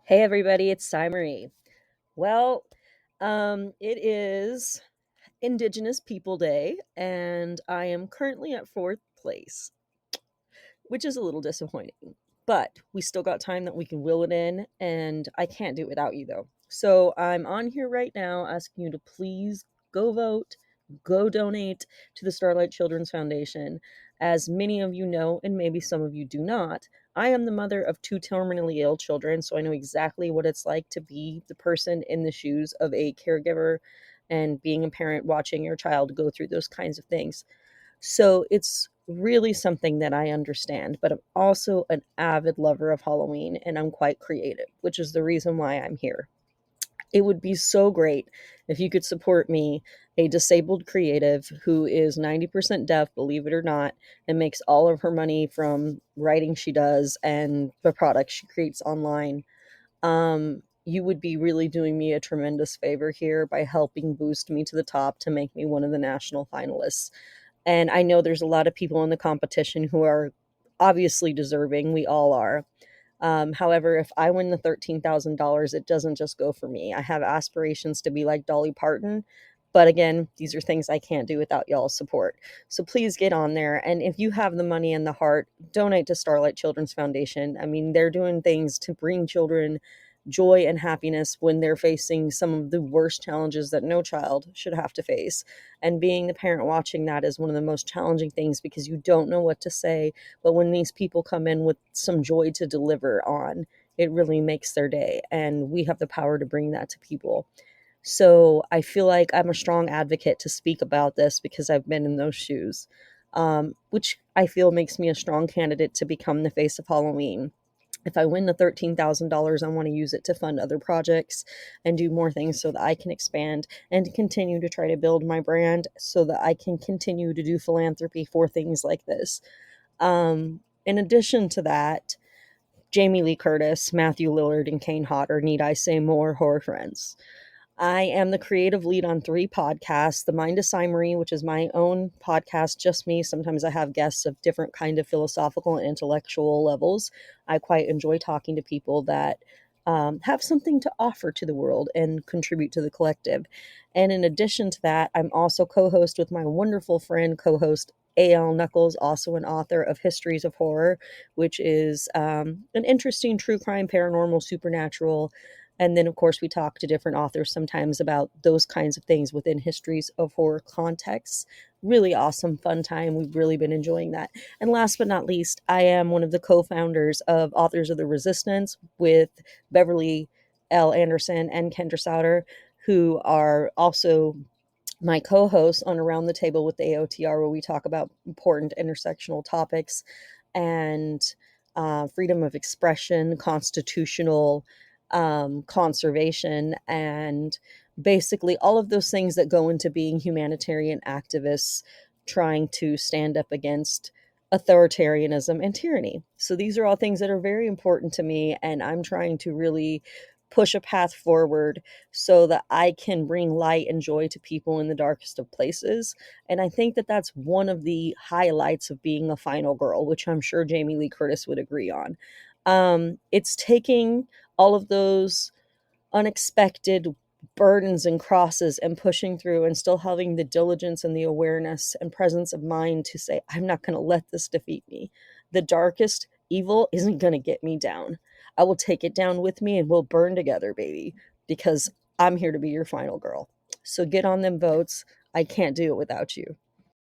Hey everybody, it's Marie. Well, it is Indigenous People Day, and I am currently at fourth place, which is a little disappointing. But we still got time that we can will it in, and I can't do it without you though. So I'm on here right now asking you to please go vote, go donate to the Starlight Children's Foundation. As many of you know, and maybe some of you do not, I am the mother of two terminally ill children, so I know exactly what it's like to be the person in the shoes of a caregiver and being a parent watching your child go through those kinds of things. So it's really something that I understand, but I'm also an avid lover of Halloween and I'm quite creative, which is the reason why I'm here. It would be so great if you could support me, a disabled creative who is 90% deaf, believe it or not, and makes all of her money from writing she does and the products she creates online. You would be really doing me a tremendous favor here by helping boost me to the top to make me one of the national finalists. And I know there's a lot of people in the competition who are obviously deserving. We all are. However, if I win the $13,000, it doesn't just go for me. I have aspirations to be like Dolly Parton. But again, these are things I can't do without y'all's support. So please get on there. And if you have the money and the heart, donate to Starlight Children's Foundation. I mean, they're doing things to bring children joy and happiness when they're facing some of the worst challenges that no child should have to face. And being the parent watching that is one of the most challenging things because you don't know what to say. But when these people come in with some joy to deliver on, it really makes their day. And we have the power to bring that to people. So I feel like I'm a strong advocate to speak about this because I've been in those shoes, which I feel makes me a strong candidate to become the face of Halloween. If I win the $13,000, I want to use it to fund other projects and do more things so that I can expand and continue to try to build my brand so that I can continue to do philanthropy for things like this. In addition to that, Jamie Lee Curtis, Matthew Lillard, and Kane Hodder, need I say more, horror friends. I am the creative lead on three podcasts. The Mind of Marie, which is my own podcast, just me. Sometimes I have guests of different kind of philosophical and intellectual levels. I quite enjoy talking to people that have something to offer to the world and contribute to the collective. And in addition to that, I'm also co-host with my wonderful friend, co-host A.L. Knuckles, also an author of Histories of Horror, which is an interesting true crime, paranormal, supernatural, and then, of course, we talk to different authors sometimes about those kinds of things within histories of horror contexts. Really awesome, fun time. We've really been enjoying that. And last but not least, I am one of the co founders of Authors of the Resistance with Beverly L. Anderson and Kendra Sauter, who are also my co hosts on Around the Table with the AOTR, where we talk about important intersectional topics and freedom of expression, constitutional conservation, and basically all of those things that go into being humanitarian activists trying to stand up against authoritarianism and tyranny. So these are all things that are very important to me, and I'm trying to really push a path forward so that I can bring light and joy to people in the darkest of places. And I think that that's one of the highlights of being a final girl, which I'm sure Jamie Lee Curtis would agree on. It's taking all of those unexpected burdens and crosses and pushing through and still having the diligence and the awareness and presence of mind to say, I'm not going to let this defeat me. The darkest evil isn't going to get me down. I will take it down with me and we'll burn together, baby, because I'm here to be your final girl. So get on them votes. I can't do it without you.